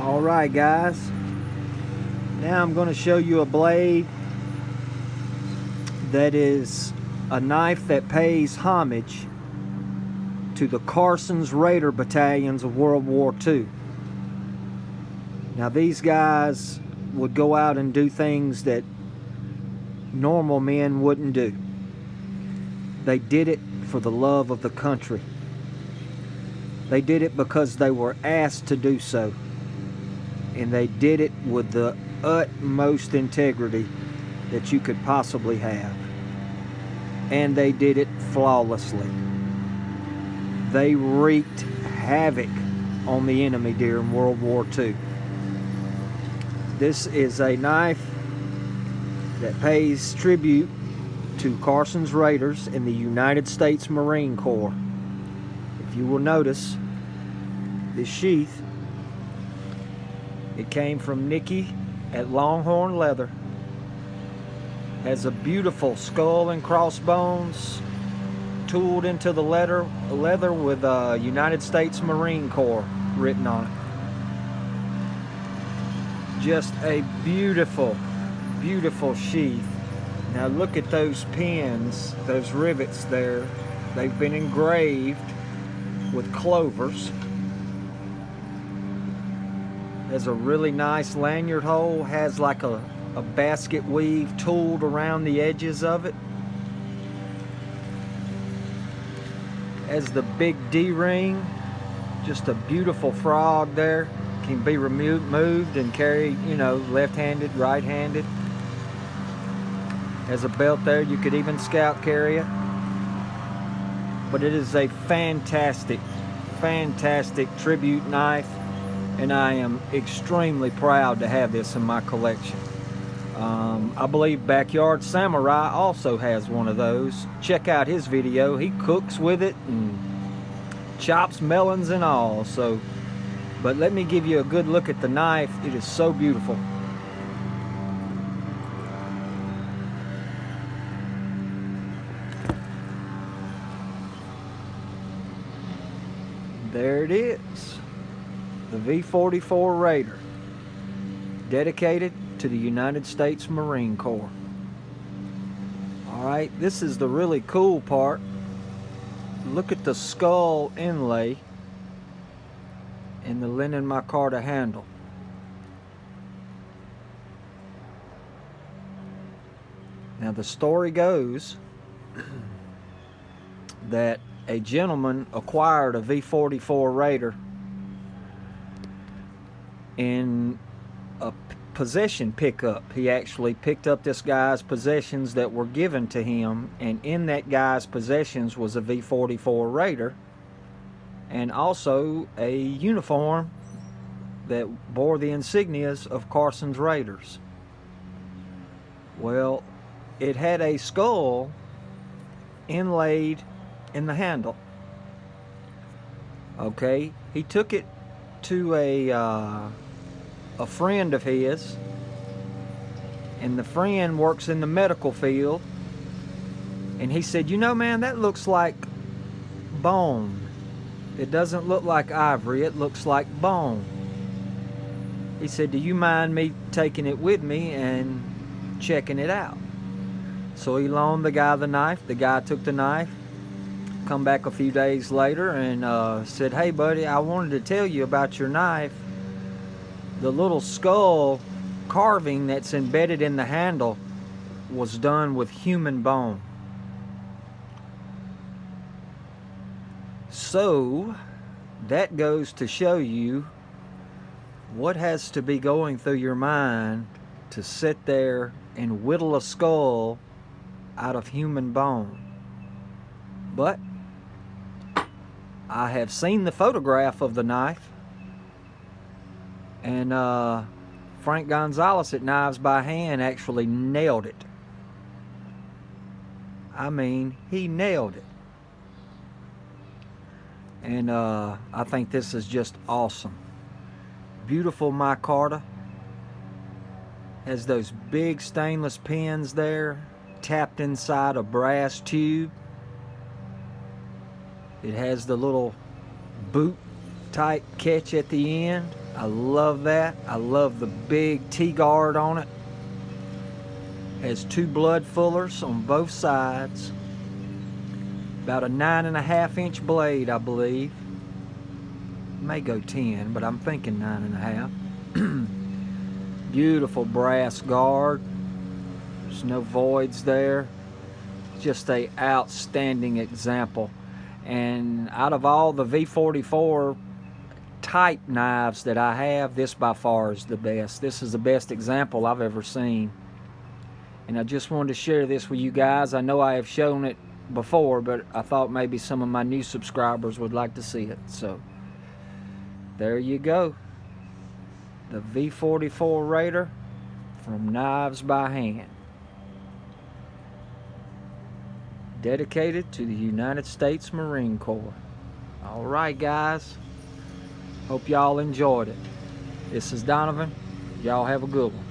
Alright guys, now I'm going to show you a blade that is a knife that pays homage to the Carson's Raider battalions of World War II. Now these guys would go out and do things that normal men wouldn't do. They did it for the love of the country. They did it because they were asked to do so. And they did it with the utmost integrity that you could possibly have. And they did it flawlessly. They wreaked havoc on the enemy during World War II. This is a knife that pays tribute to Carson's Raiders in the United States Marine Corps. If you will notice, this sheath, it came from Nikki at Longhorn Leather. Has a beautiful skull and crossbones tooled into the leather with United States Marine Corps written on it. Just a beautiful, beautiful sheath. Now look at those pins, those rivets there. They've been engraved with clovers. Has a really nice lanyard hole, has like a basket weave tooled around the edges of it. Has the big D-ring, just a beautiful frog there. Can be moved and carried, you know, left-handed, right-handed. Has a belt there, you could even scout carry it. But it is a fantastic, fantastic tribute knife. And I am extremely proud to have this in my collection. I believe Backyard Samurai also has one of those. Check out his video. He cooks with it and chops melons and all. So, but let me give you a good look at the knife. It is so beautiful. There it is. The V44 Raider, dedicated to the United States Marine Corps. Alright, this is the really cool part. Look at the skull inlay and the linen micarta handle. Now the story goes that a gentleman acquired a V44 Raider in a possession pickup. He actually picked up this guy's possessions that were given to him, and in that guy's possessions was a V44 Raider and also a uniform that bore the insignias of Carson's Raiders. Well, it had a skull inlaid in the handle. Okay, he took it to a friend of his, and the friend works in the medical field, and he said, you know, man, that looks like bone. It doesn't look like ivory, it looks like bone. He said, do you mind me taking it with me and checking it out? So he loaned the guy the knife. The guy took the knife, come back a few days later and said, hey buddy, I wanted to tell you about your knife. The little skull carving that's embedded in the handle was done with human bone. So that goes to show you what has to be going through your mind to sit there and whittle a skull out of human bone. But I have seen the photograph of the knife, and Frank Gonzalez at Knives by Hand actually nailed it. I mean, he nailed it. And I think this is just awesome. Beautiful micarta. Has those big stainless pins there, tapped inside a brass tube. It has the little boot type catch at the end. I love that. I love the big T-guard on it. Has 2 blood fullers on both sides. About a 9.5 inch blade, I believe. May go 10, but I'm thinking 9.5. Beautiful brass guard. There's no voids there. Just a outstanding example. And out of all the V44 type knives that I have, this by far is the best. This is the best example I've ever seen. And I just wanted to share this with you guys. I know I have shown it before, but I thought maybe some of my new subscribers would like to see it. So there you go. The V44 Raider from Knives by Hand. Dedicated to the United States Marine Corps. Alright guys. Hope y'all enjoyed it. This is Donovan. Y'all have a good one.